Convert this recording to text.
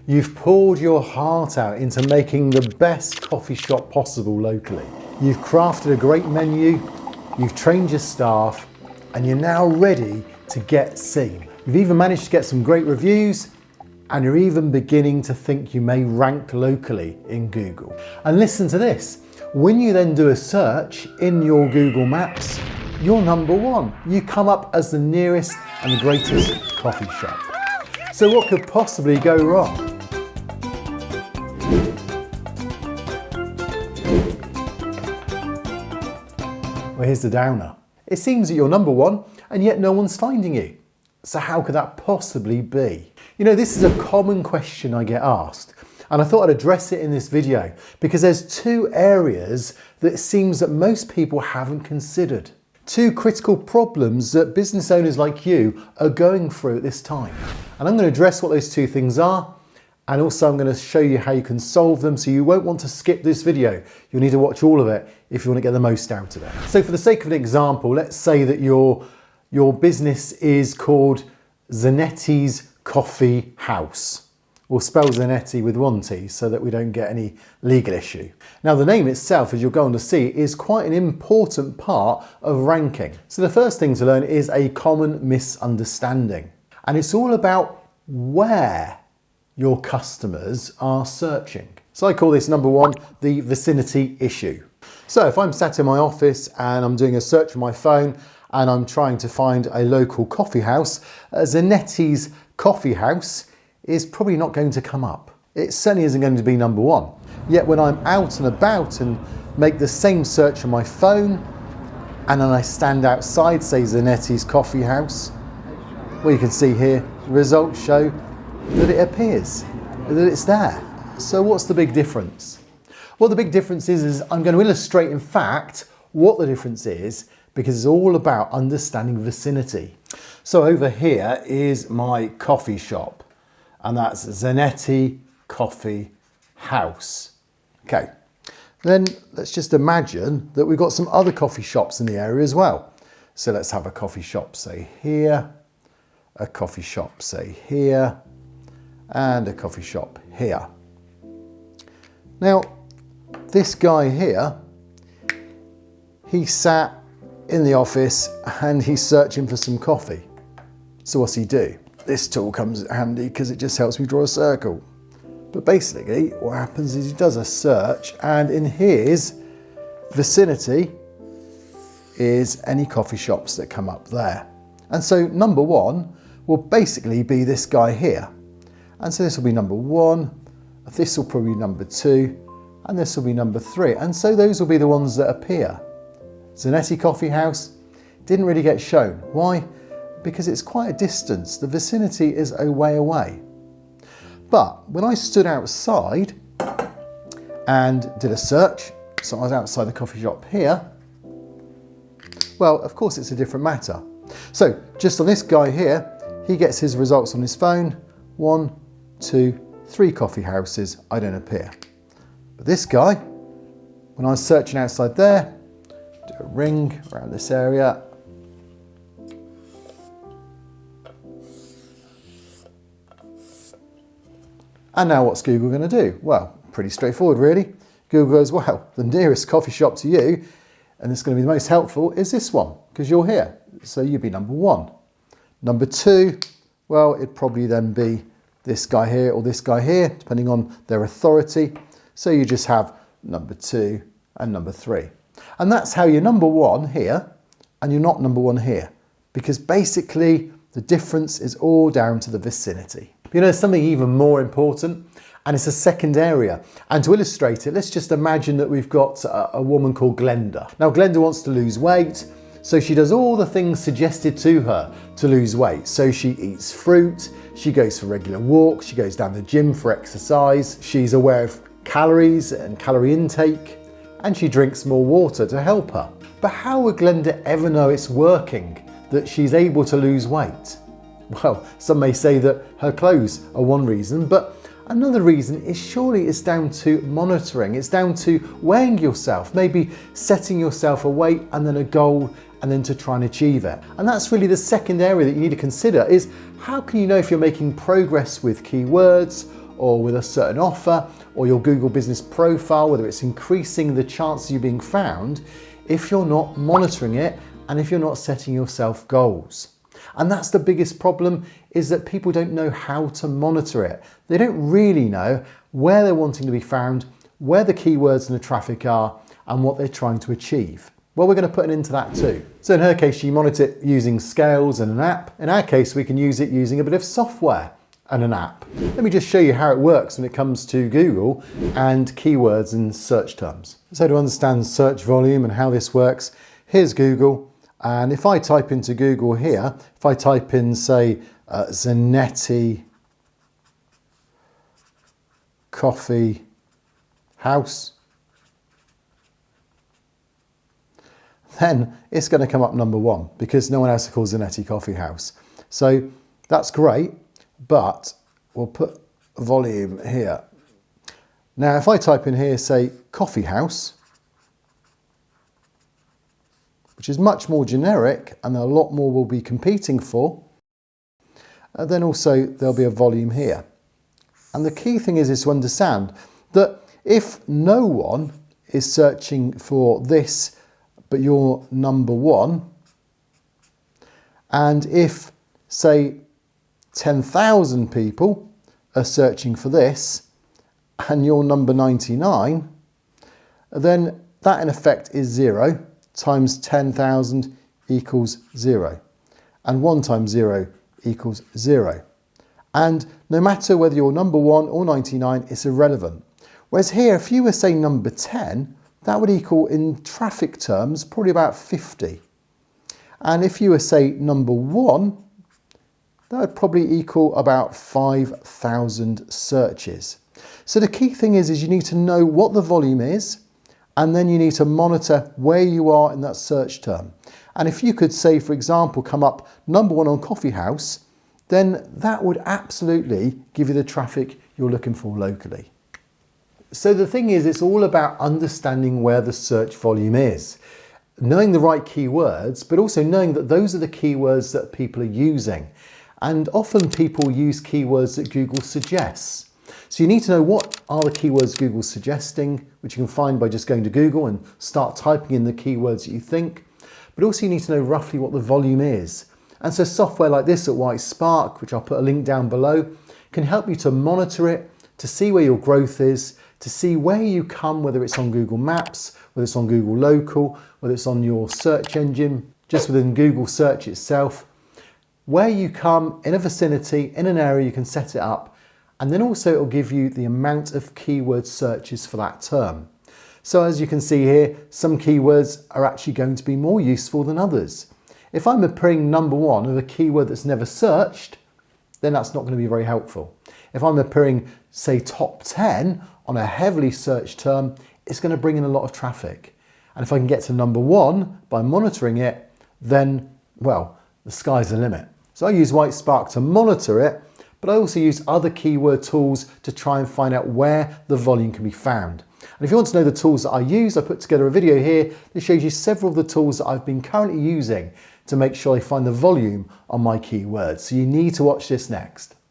You've poured your heart out into making the best coffee shop possible locally. You've crafted a great menu, you've trained your staff, and you're now ready to get seen. You've even managed to get some great reviews, and you're even beginning to think you may rank locally in Google. And listen to this, when you then do a search in your Google Maps, you're number one. You come up as the nearest and the greatest coffee shop. So what could possibly go wrong? Well, here's the downer. It seems that you're number one and yet no one's finding you. So how could that possibly be? You know, this is a common question I get asked, and I thought I'd address it in this video because there's two areas that it seems that most people haven't considered. Two critical problems that business owners like you are going through at this time. And I'm going to address what those two things are, and also I'm going to show you how you can solve them, so you won't want to skip this video. You'll need to watch all of it if you want to get the most out of it. So for the sake of an example, let's say that your business is called Zanet's Coffee House. We'll spell Zanetti with one T so that we don't get any legal issue. Now the name itself, as you're going to see, is quite an important part of ranking. So the first thing to learn is a common misunderstanding. And it's all about where your customers are searching. So I call this number one, the vicinity issue. So if I'm sat in my office and I'm doing a search on my phone and I'm trying to find a local coffee house, Zanetti's Coffee House is probably not going to come up. It certainly isn't going to be number one. Yet when I'm out and about and make the same search on my phone and then I stand outside, say Zanetti's Coffee House, well, you can see here, the results show that it appears, that it's there. So what's the big difference? Well, the big difference is I'm going to illustrate, in fact, what the difference is, because it's all about understanding vicinity. So over here is my coffee shop, and that's Zanetti Coffee House. Okay, then let's just imagine that we've got some other coffee shops in the area as well. So let's have a coffee shop, say here, a coffee shop, say here, and a coffee shop here. Now, this guy here, he sat in the office and he's searching for some coffee. So what's he do? This tool comes handy because it just helps me draw a circle. But basically what happens is he does a search, and in his vicinity is any coffee shops that come up there. And so number one will basically be this guy here. And so this will be number one, this will probably be number two, and this will be number three. And so those will be the ones that appear. Zanetti Coffee House didn't really get shown. Why? Because it's quite a distance. The vicinity is a way away. But when I stood outside and did a search, so I was outside the coffee shop here, well, of course it's a different matter. So just on this guy here, he gets his results on his phone. 1, 2, 3 coffee houses, I don't appear. But this guy, when I was searching outside there, do a ring around this area. And now what's Google going to do? Well, pretty straightforward really. Google goes, well, the nearest coffee shop to you, and it's going to be the most helpful, is this one, because you're here. So you'd be number one. Number two, well, it'd probably then be this guy here or this guy here, depending on their authority. So you just have number two and number three. And that's how you're number one here and you're not number one here, because basically the difference is all down to the vicinity. But you know, there's something even more important, and it's a second area. And to illustrate it, let's just imagine that we've got a woman called Glenda. Now Glenda wants to lose weight, so she does all the things suggested to her to lose weight. So she eats fruit, she goes for regular walks, she goes down the gym for exercise, she's aware of calories and calorie intake, and she drinks more water to help her. But how would Glenda ever know it's working, that she's able to lose weight? Well, some may say that her clothes are one reason, but another reason is surely it's down to monitoring. It's down to weighing yourself, maybe setting yourself a weight and then a goal, and then to try and achieve it. And that's really the second area that you need to consider, is how can you know if you're making progress with keywords or with a certain offer, or your Google business profile, whether it's increasing the chances of you being found, if you're not monitoring it and if you're not setting yourself goals. And that's the biggest problem, is that people don't know how to monitor it. They don't really know where they're wanting to be found, where the keywords and the traffic are, and what they're trying to achieve. Well, we're going to put an into that too. So in her case, she monitor it using scales and an app. In our case, we can use it using a bit of software and an app. Let me just show you how it works when it comes to Google and keywords and search terms. So to understand search volume and how this works, here's Google. And if I type into Google here, if I type in, say, Zanet coffee house, then it's going to come up number one because no one else calls Zanet coffee house. So that's great, but we'll put volume here. Now, if I type in here, say, coffee house, which is much more generic and a lot more will be competing for, then also there'll be a volume here. And the key thing is to understand that if no one is searching for this, but you're number one, and if, say, 10,000 people are searching for this, and you're number 99, then that in effect is 0 times 10,000 equals 0. And 1 times 0 equals 0. And no matter whether you're number 1 or 99, it's irrelevant. Whereas here, if you were, say, number 10, that would equal, in traffic terms, probably about 50. And if you were, say, number 1, that would probably equal about 5,000 searches. So the key thing is you need to know what the volume is, and then you need to monitor where you are in that search term. And if you could, say, for example, come up number 1 on coffee house, then that would absolutely give you the traffic you're looking for locally. So the thing is, it's all about understanding where the search volume is, knowing the right keywords, but also knowing that those are the keywords that people are using. And often people use keywords that Google suggests. So you need to know what are the keywords Google's suggesting, which you can find by just going to Google and start typing in the keywords that you think. But also you need to know roughly what the volume is. And so software like this at White Spark, which I'll put a link down below, can help you to monitor it, to see where your growth is, to see where you come, whether it's on Google Maps, whether it's on Google Local, whether it's on your search engine, just within Google search itself, where you come in a vicinity, in an area you can set it up, and then also it will give you the amount of keyword searches for that term. So as you can see here, some keywords are actually going to be more useful than others. If I'm appearing number 1 of a keyword that's never searched, then that's not going to be very helpful. If I'm appearing, say, top 10 on a heavily searched term, it's going to bring in a lot of traffic. And if I can get to number 1 by monitoring it, then, well, the sky's the limit. So I use White Spark to monitor it, but I also use other keyword tools to try and find out where the volume can be found. And if you want to know the tools that I use, I put together a video here that shows you several of the tools that I've been currently using to make sure I find the volume on my keywords. So you need to watch this next.